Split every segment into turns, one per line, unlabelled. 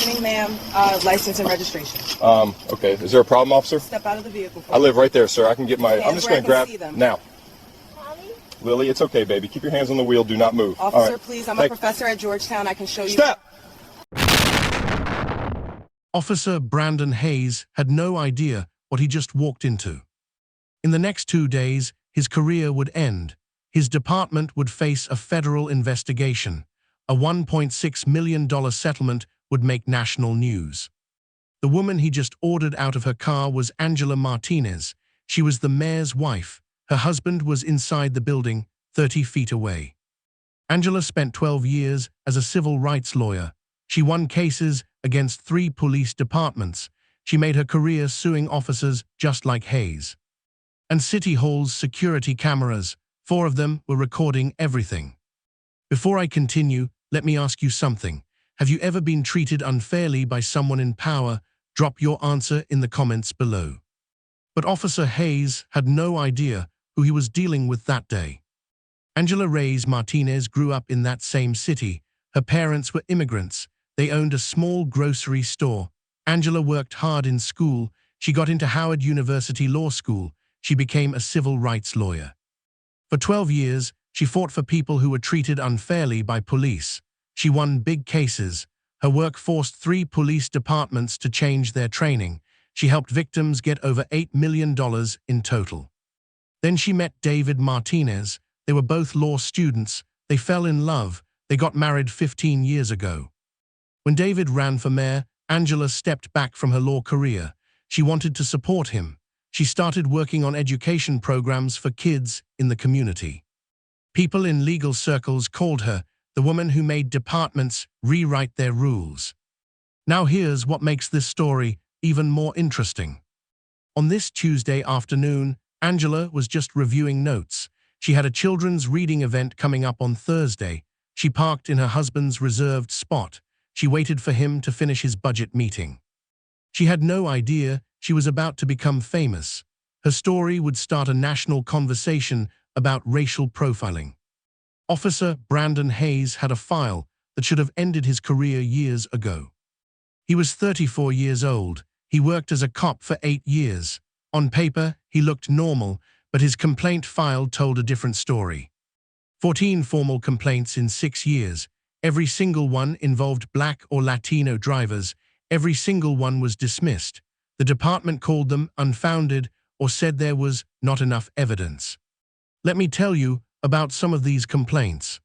questioning, ma'am. License and registration.
Okay. Is there a problem, officer?
Step out of the vehicle.
I live right there, sir. I can get my... I'm just going to grab...
See them.
Now. Lily, it's okay, baby. Keep your hands on the wheel. Do not move.
Officer, right. Please. I'm a professor at Georgetown. I can show you...
Stop!
Officer Brandon Hayes had no idea what he just walked into. In the next 2 days, his career would end. His department would face a federal investigation. A $1.6 million settlement would make national news. The woman he just ordered out of her car was Angela Martinez. She was the mayor's wife. Her husband was inside the building, 30 feet away. Angela spent 12 years as a civil rights lawyer. She won cases against 3 police departments. She made her career suing officers just like Hayes. And City Hall's security cameras, 4 of them were recording everything. Before I continue, let me ask you something. Have you ever been treated unfairly by someone in power? Drop your answer in the comments below. But Officer Hayes had no idea who he was dealing with that day. Angela Reyes Martinez grew up in that same city. Her parents were immigrants. They owned a small grocery store. Angela worked hard in school. She got into Howard University Law School. She became a civil rights lawyer. For 12 years, she fought for people who were treated unfairly by police. She won big cases. Her work forced 3 police departments to change their training. She helped victims get over $8 million in total. Then she met David Martinez. They were both law students. They fell in love. They got married 15 years ago. When David ran for mayor, Angela stepped back from her law career. She wanted to support him. She started working on education programs for kids in the community. People in legal circles called her the woman who made departments rewrite their rules. Now here's what makes this story even more interesting. On this Tuesday afternoon, Angela was just reviewing notes. She had a children's reading event coming up on Thursday. She parked in her husband's reserved spot. She waited for him to finish his budget meeting. She had no idea she was about to become famous. Her story would start a national conversation about racial profiling. Officer Brandon Hayes had a file that should have ended his career years ago. He was 34 years old. He worked as a cop for 8 years. On paper, he looked normal, but his complaint file told a different story. 14 formal complaints in 6 years. Every single one involved Black or Latino drivers. Every single one was dismissed. The department called them unfounded or said there was not enough evidence. Let me tell you about some of these complaints.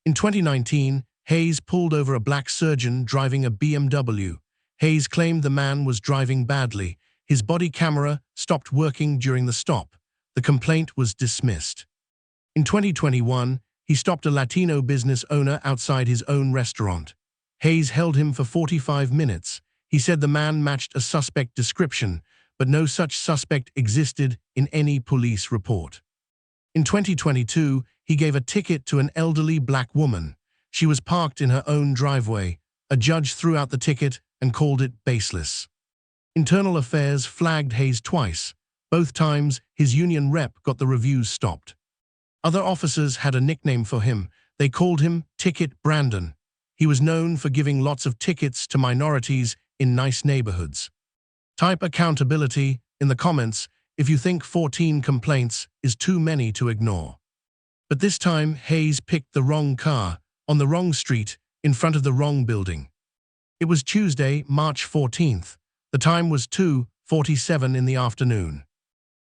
In 2019, Hayes pulled over a black surgeon driving a BMW. Hayes claimed the man was driving badly. His body camera stopped working during the stop. The complaint was dismissed. In 2021, he stopped a Latino business owner outside his own restaurant. Hayes held him for 45 minutes. He said the man matched a suspect description, but no such suspect existed in any police report. In 2022, he gave a ticket to an elderly black woman. She was parked in her own driveway. A judge threw out the ticket and called it baseless. Internal Affairs flagged Hayes twice. Both times, his union rep got the reviews stopped. Other officers had a nickname for him. They called him Ticket Brandon. He was known for giving lots of tickets to minorities in nice neighborhoods. Type accountability in the comments if you think 14 complaints is too many to ignore. But this time, Hayes picked the wrong car, on the wrong street, in front of the wrong building. It was Tuesday, March 14th. The time was 2:47 in the afternoon.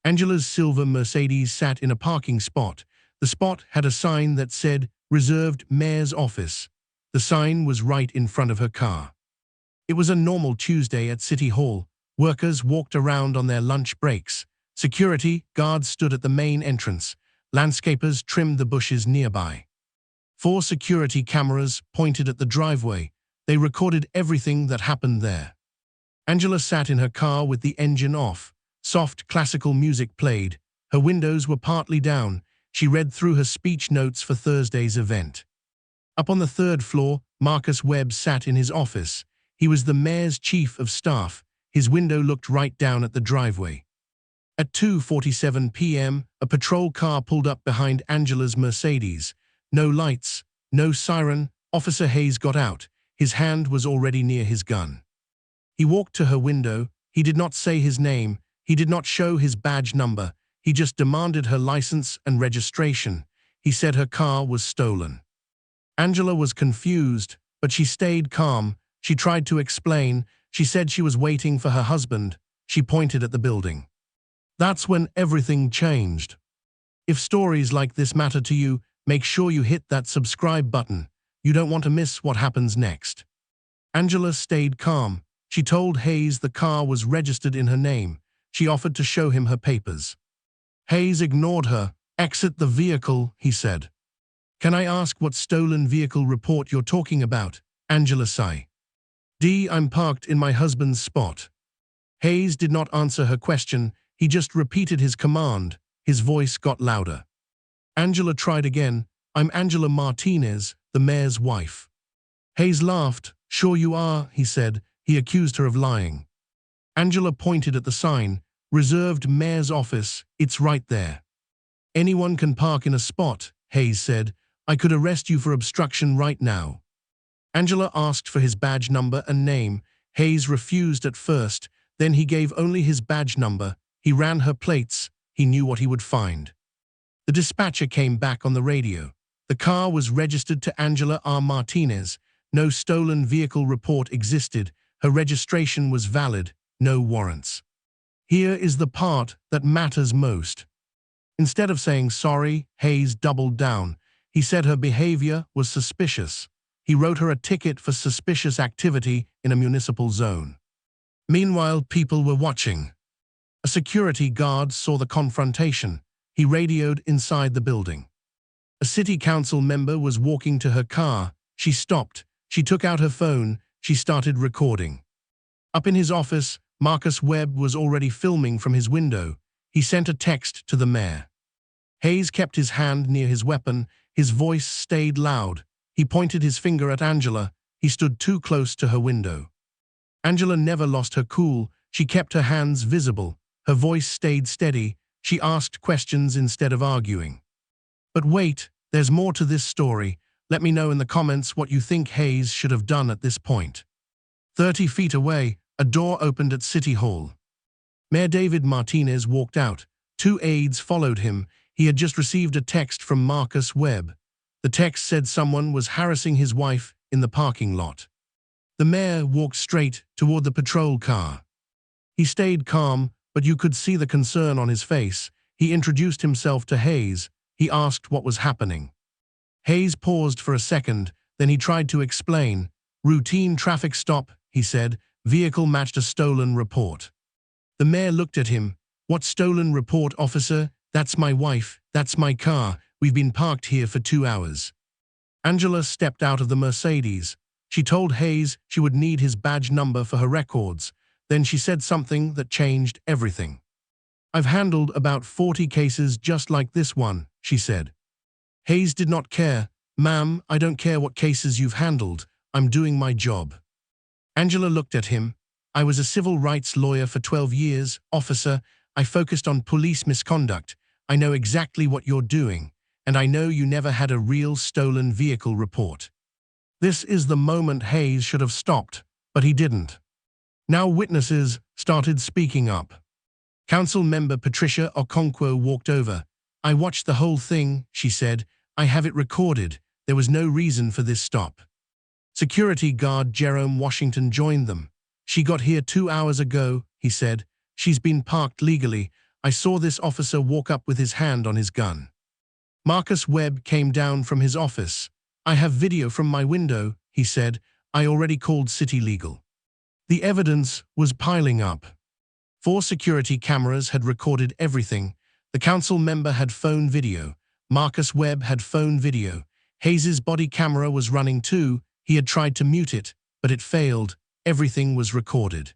Angela's silver Mercedes sat in a parking spot. The spot had a sign that said, "Reserved Mayor's Office." The sign was right in front of her car. It was a normal Tuesday at City Hall. Workers walked around on their lunch breaks. Security guards stood at the main entrance. Landscapers trimmed the bushes nearby. 4 security cameras pointed at the driveway. They recorded everything that happened there. Angela sat in her car with the engine off. Soft classical music played. Her windows were partly down. She read through her speech notes for Thursday's event. Up on the 3rd floor, Marcus Webb sat in his office. He was the mayor's chief of staff. His window looked right down at the driveway. At 2:47 p.m., a patrol car pulled up behind Angela's Mercedes. No lights, no siren. Officer Hayes got out. his hand was already near his gun. He walked to her window. He did not say his name. He did not show his badge number. He just demanded her license and registration. He said her car was stolen. Angela was confused, but she stayed calm. She tried to explain. She said she was waiting for her husband. She pointed at the building. That's when everything changed. If stories like this matter to you, make sure you hit that subscribe button. You don't want to miss what happens next. Angela stayed calm. She told Hayes the car was registered in her name. She offered to show him her papers. Hayes ignored her. "Exit the vehicle," he said. "Can I ask what stolen vehicle report you're talking about?" Angela sighed. "I'm parked in my husband's spot." Hayes did not answer her question. He just repeated his command. His voice got louder. Angela tried again. "I'm Angela Martinez, the mayor's wife." Hayes laughed. "Sure you are," he said. He accused her of lying. Angela pointed at the sign, "Reserved Mayor's Office, it's right there." "Anyone can park in a spot," Hayes said. "I could arrest you for obstruction right now." Angela asked for his badge number and name. Hayes refused at first, then he gave only his badge number. He ran her plates. He knew what he would find. The dispatcher came back on the radio. The car was registered to Angela R. Martinez. No stolen vehicle report existed. Her registration was valid. No warrants. Here is the part that matters most. Instead of saying sorry, Hayes doubled down. He said her behavior was suspicious. He wrote her a ticket for suspicious activity in a municipal zone. Meanwhile, people were watching. A security guard saw the confrontation. He radioed inside the building. A city council member was walking to her car. She stopped. She took out her phone. She started recording. Up in his office, Marcus Webb was already filming from his window. He sent a text to the mayor. Hayes kept his hand near his weapon. His voice stayed loud. He pointed his finger at Angela. He stood too close to her window. Angela never lost her cool. She kept her hands visible. Her voice stayed steady. She asked questions instead of arguing. But wait, there's more to this story. Let me know in the comments what you think Hayes should have done at this point. 30 feet away, a door opened at City Hall. Mayor David Martinez walked out. 2 aides followed him. He had just received a text from Marcus Webb. The text said someone was harassing his wife in the parking lot. The mayor walked straight toward the patrol car. He stayed calm, but you could see the concern on his face. He introduced himself to Hayes. He asked what was happening. Hayes paused for a second, then he tried to explain. "Routine traffic stop," he said. "Vehicle matched a stolen report." The mayor looked at him. "What stolen report, officer?" "That's my wife. That's my car. We've been parked here for 2 hours." Angela stepped out of the Mercedes. She told Hayes she would need his badge number for her records. Then she said something that changed everything. "I've handled about 40 cases just like this one," she said. Hayes did not care. "Ma'am, I don't care what cases you've handled. I'm doing my job." Angela looked at him. "I was a civil rights lawyer for 12 years, officer. I focused on police misconduct. I know exactly what you're doing, and I know you never had a real stolen vehicle report." This is the moment Hayes should have stopped, but he didn't. Now witnesses started speaking up. Council member Patricia Okonkwo walked over. "I watched the whole thing," she said. "I have it recorded. There was no reason for this stop." Security guard Jerome Washington joined them. "She got here 2 hours ago," he said. "She's been parked legally. I saw this officer walk up with his hand on his gun." Marcus Webb came down from his office. "I have video from my window," he said. "I already called City Legal." The evidence was piling up. 4 security cameras had recorded everything. The council member had phone video. Marcus Webb had phone video. Hayes's body camera was running too. He had tried to mute it, but it failed. Everything was recorded.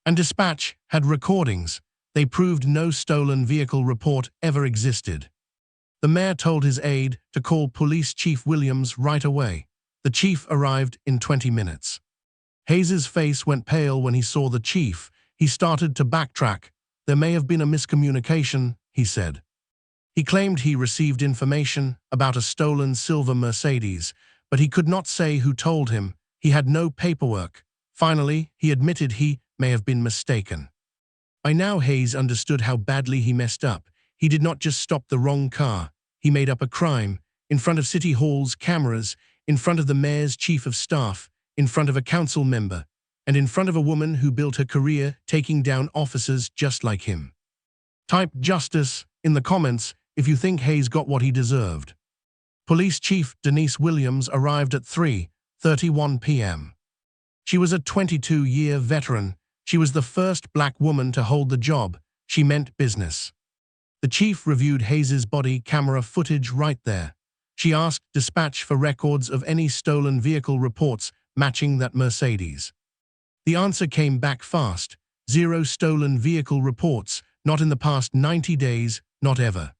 And dispatch had recordings. They proved no stolen vehicle report ever existed. The mayor told his aide to call Police Chief Williams right away. The chief arrived in 20 minutes. Hayes's face went pale when he saw the chief. He started to backtrack. "There may have been a miscommunication," he said. He claimed he received information about a stolen silver Mercedes, but he could not say who told him. He had no paperwork. Finally, he admitted he may have been mistaken. By now, Hayes understood how badly he messed up. He did not just stop the wrong car. He made up a crime in front of City Hall's cameras, in front of the mayor's chief of staff, in front of a council member, and in front of a woman who built her career taking down officers just like him. Type justice in the comments if you think Hayes got what he deserved. Police Chief Denise Williams arrived at 3:31 p.m. She was a 22-year veteran. She was the first black woman to hold the job. She meant business. The chief reviewed Hayes's body camera footage right there. She asked dispatch for records of any stolen vehicle reports matching that Mercedes. The answer came back fast. 0 stolen vehicle reports, not in the past 90 days, not ever.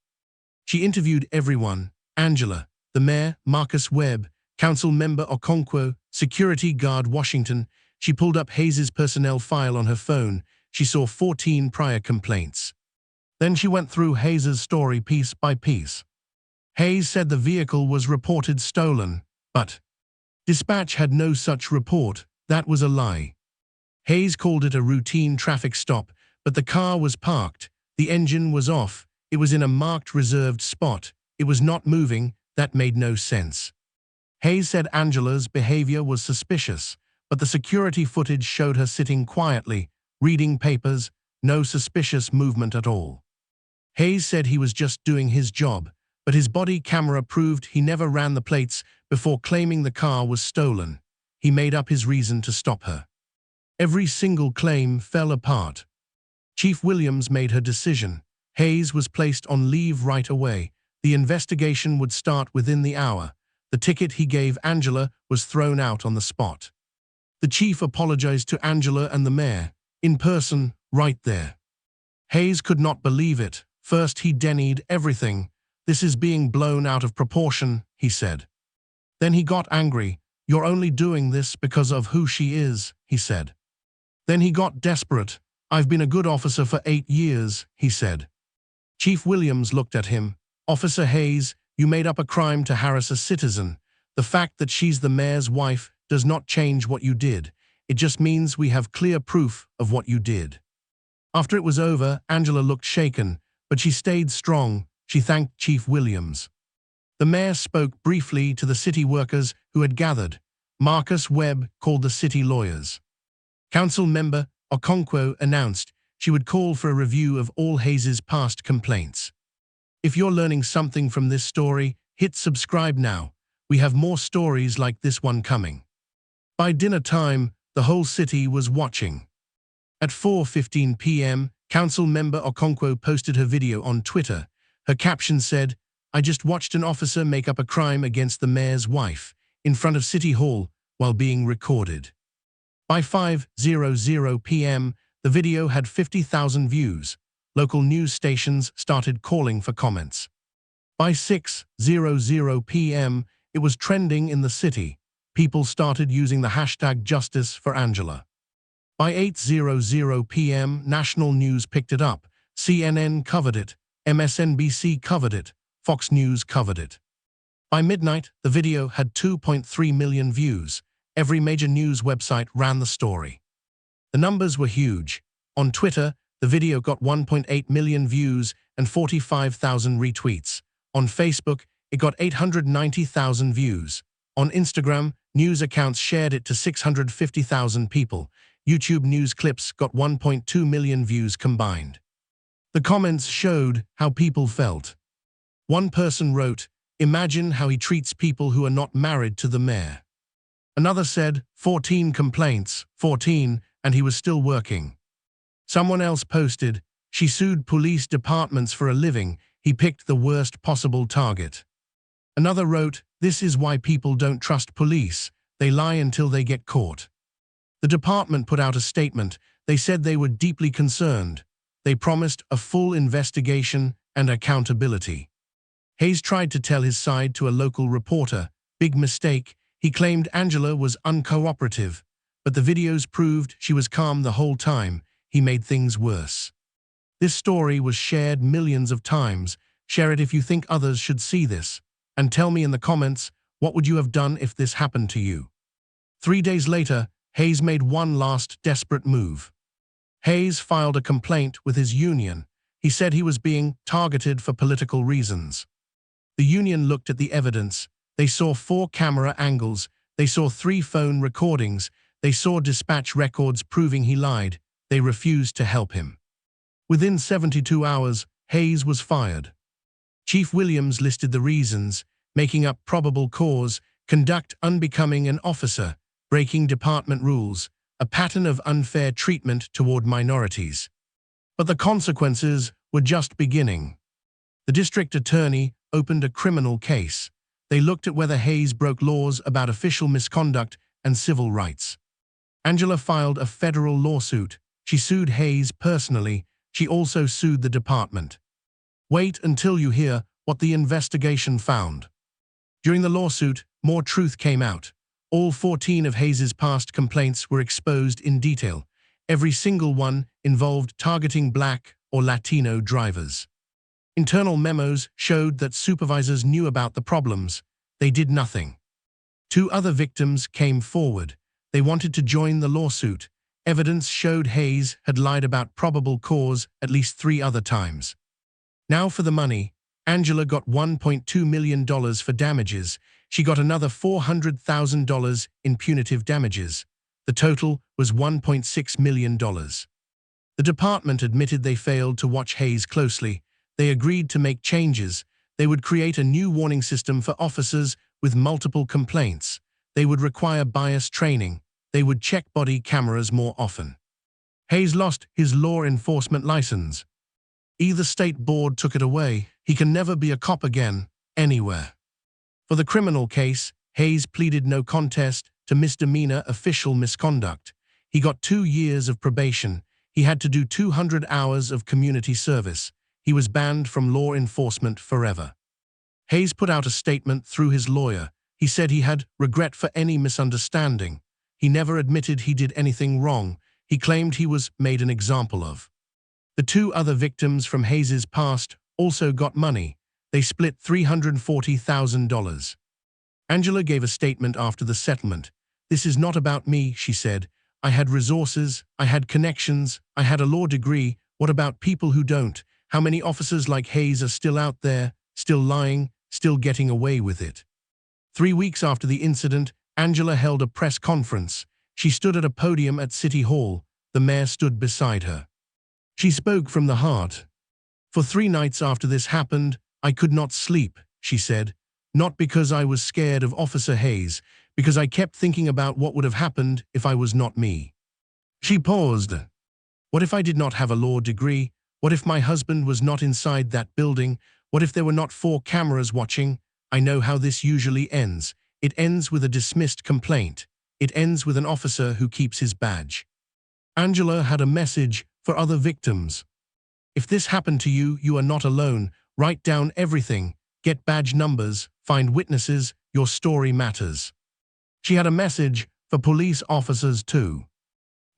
She interviewed everyone: Angela, the mayor, Marcus Webb, council member Okonkwo, security guard Washington. She pulled up Hayes's personnel file on her phone. She saw 14 prior complaints. Then she went through Hayes's story piece by piece. Hayes said the vehicle was reported stolen, but dispatch had no such report. That was a lie. Hayes called it a routine traffic stop, but the car was parked. The engine was off. It was in a marked reserved spot. It was not moving. That made no sense. Hayes said Angela's behavior was suspicious, but the security footage showed her sitting quietly, reading papers, no suspicious movement at all. Hayes said he was just doing his job, but his body camera proved he never ran the plates before claiming the car was stolen. He made up his reason to stop her. Every single claim fell apart. Chief Williams made her decision. Hayes was placed on leave right away. The investigation would start within the hour. The ticket he gave Angela was thrown out on the spot. The chief apologized to Angela and the mayor, in person, right there. Hayes could not believe it. First he denied everything. "This is being blown out of proportion," he said. Then he got angry. "You're only doing this because of who she is," he said. Then he got desperate. "I've been a good officer for 8 years," he said. Chief Williams looked at him. "Officer Hayes, you made up a crime to harass a citizen. The fact that she's the mayor's wife does not change what you did. It just means we have clear proof of what you did." After it was over, Angela looked shaken, but she stayed strong. She thanked Chief Williams. The mayor spoke briefly to the city workers who had gathered. Marcus Webb called the city lawyers. Council member Okonkwo announced she would call for a review of all Hayes's past complaints. If you're learning something from this story, hit subscribe now. We have more stories like this one coming. By dinner time, the whole city was watching. At 4:15 p.m., Council member Okonkwo posted her video on Twitter. Her caption said, "I just watched an officer make up a crime against the mayor's wife in front of City Hall while being recorded." By 5:00 p.m., the video had 50,000 views. Local news stations started calling for comments. By 6:00 p.m., it was trending in the city. People started using the hashtag Justice for Angela. By 8:00 p.m., national news picked it up. CNN covered it, MSNBC covered it, Fox News covered it. By midnight, the video had 2.3 million views. Every major news website ran the story. The numbers were huge. On Twitter, the video got 1.8 million views and 45,000 retweets. On Facebook, it got 890,000 views. On Instagram, news accounts shared it to 650,000 people. YouTube news clips got 1.2 million views combined. The comments showed how people felt. One person wrote, "Imagine how he treats people who are not married to the mayor." Another said, 14 complaints, 14, and he was still working. Someone else posted, "She sued police departments for a living. He picked the worst possible target." Another wrote, "This is why people don't trust police. They lie until they get caught." The department put out a statement. They said they were deeply concerned. They promised a full investigation and accountability. Hayes tried to tell his side to a local reporter. Big mistake. He claimed Angela was uncooperative, but the videos proved she was calm the whole time. He made things worse. This story was shared millions of times. Share it if you think others should see this. And tell me in the comments, what would you have done if this happened to you? 3 days later, Hayes made one last desperate move. Hayes filed a complaint with his union. He said he was being targeted for political reasons. The union looked at the evidence. They saw 4 camera angles. They saw 3 phone recordings. They saw dispatch records proving he lied. They refused to help him. Within 72 hours, Hayes was fired. Chief Williams listed the reasons: making up probable cause, conduct unbecoming an officer, breaking department rules, a pattern of unfair treatment toward minorities. But the consequences were just beginning. The district attorney opened a criminal case. They looked at whether Hayes broke laws about official misconduct and civil rights. Angela filed a federal lawsuit. She sued Hayes personally. She also sued the department. Wait until you hear what the investigation found. During the lawsuit, more truth came out. All 14 of Hayes's past complaints were exposed in detail. Every single one involved targeting Black or Latino drivers. Internal memos showed that supervisors knew about the problems. They did nothing. 2 other victims came forward. They wanted to join the lawsuit. Evidence showed Hayes had lied about probable cause at least 3 other times. Now for the money. Angela got $1.2 million for damages. She got another $400,000 in punitive damages. The total was $1.6 million. The department admitted they failed to watch Hayes closely. They agreed to make changes. They would create a new warning system for officers with multiple complaints. They would require bias training. They would check body cameras more often. Hayes lost his law enforcement license. Either state board took it away. He can never be a cop again, anywhere. For the criminal case, Hayes pleaded no contest to misdemeanor official misconduct. He got 2 years of probation. He had to do 200 hours of community service. He was banned from law enforcement forever. Hayes put out a statement through his lawyer. He said he had regret for any misunderstanding. He never admitted he did anything wrong. He claimed he was made an example of. The 2 other victims from Hayes's past also got money. They split $340,000. Angela gave a statement after the settlement. "This is not about me," she said. "I had resources, I had connections, I had a law degree. What about people who don't? How many officers like Hayes are still out there, still lying, still getting away with it?" 3 weeks after the incident, Angela held a press conference. She stood at a podium at City Hall. The mayor stood beside her. She spoke from the heart. "For 3 nights after this happened, I could not sleep," she said. "Not because I was scared of Officer Hayes, because I kept thinking about what would have happened if I was not me." She paused. "What if I did not have a law degree? What if my husband was not inside that building? What if there were not 4 cameras watching? I know how this usually ends. It ends with a dismissed complaint. It ends with an officer who keeps his badge." Angela had a message for other victims. If this happened to you, you are not alone. Write down everything. Get badge numbers. Find witnesses. Your story matters. She had a message for police officers too.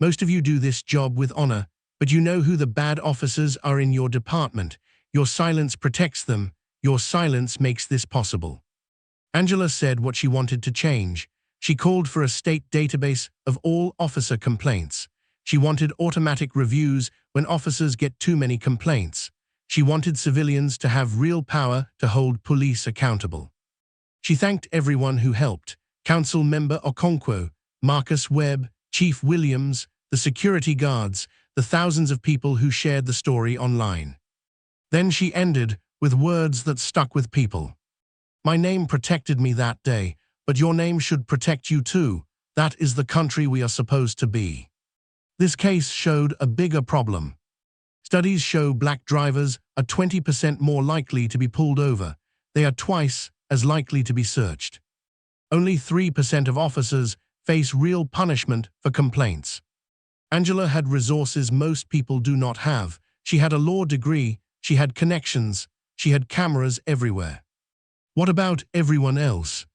Most of you do this job with honor, but you know who the bad officers are in your department. Your silence protects them. Your silence makes this possible. Angela said what she wanted to change. She called for a state database of all officer complaints. She wanted automatic reviews when officers get too many complaints. She wanted civilians to have real power to hold police accountable. She thanked everyone who helped: Council Member Okonkwo, Marcus Webb, Chief Williams, the security guards, the thousands of people who shared the story online. Then she ended with words that stuck with people. "My name protected me that day, but your name should protect you too. That is the country we are supposed to be." This case showed a bigger problem. Studies show Black drivers are 20% more likely to be pulled over. They are twice as likely to be searched. Only 3% of officers face real punishment for complaints. Angela had resources most people do not have. She had a law degree, she had connections, she had cameras everywhere. What about everyone else?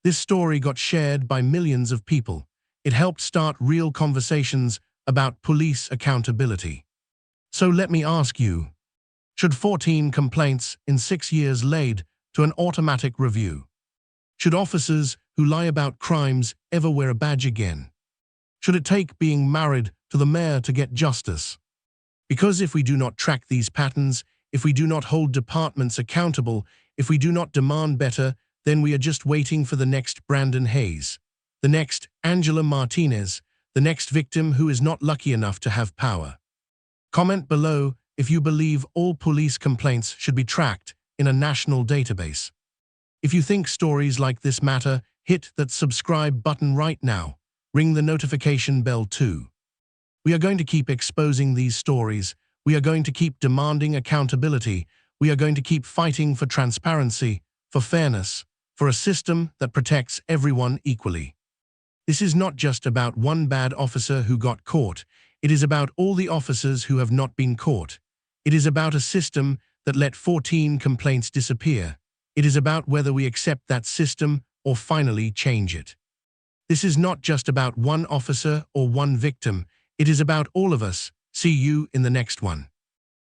This story got shared by millions of people. It helped start real conversations about police accountability. So let me ask you, should 14 complaints in 6 years lead to an automatic review? Should officers who lie about crimes ever wear a badge again? Should it take being married to the mayor to get justice? Because if we do not track these patterns, if we do not hold departments accountable, if we do not demand better, then we are just waiting for the next Brandon Hayes, the next Angela Martinez, the next victim who is not lucky enough to have power. Comment below if you believe all police complaints should be tracked in a national database. If you think stories like this matter, hit that subscribe button right now. Ring the notification bell too. We are going to keep exposing these stories. We are going to keep demanding accountability. We are going to keep fighting for transparency, for fairness, for a system that protects everyone equally. This is not just about one bad officer who got caught. It is about all the officers who have not been caught. It is about a system that let 14 complaints disappear. It is about whether we accept that system or finally change it. This is not just about one officer or one victim. It is about all of us. See you in the next one.